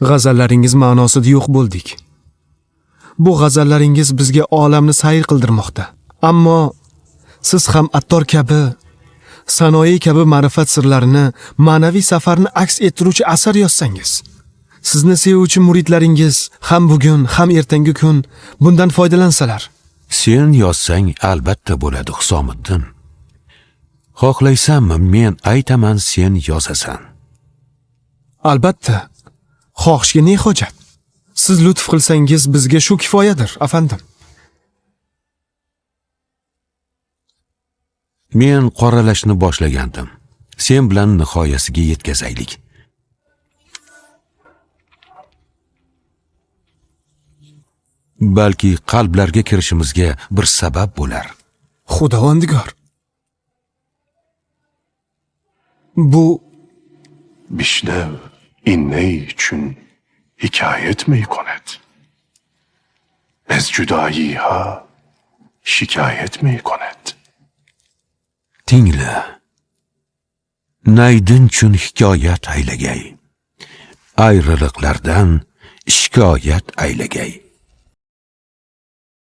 G'azallaringiz ma'nosida yo'q bo'ldik. Bu g'azallaringiz bizga olamni sayr qildirmoqda. Ammo siz ham Attor kabi, Sanoiy kabi ma'rifat sirlarini, ma'naviy safarni aks ettiruvchi asar yozsangiz, sizni sevuvchi muridlaringiz ham bugun, ham ertangi kun bundan foydalansalar. Sen yozsang albatta bo'ladi, Husomiddin. Xohlaysanmi, men aytaman, sen yozasan. Albatta. Xohishga ne hojat? Siz lutf qilsangiz bizga shu kifoyadir, afandim. Men qoralashni boshlagandim. Sen bilan nihoyasiga yetkazaylik. Balki qalblarga kirishimizga bir sabab bo'lar. Xudovandigor. Bu Bishnev inney uchun hikoyat میکند. از جدایی ها شکایت میکند. Tingla. Naydin uchun hikoyat aylagay. Ayriliqlardan shikoyat aylagay.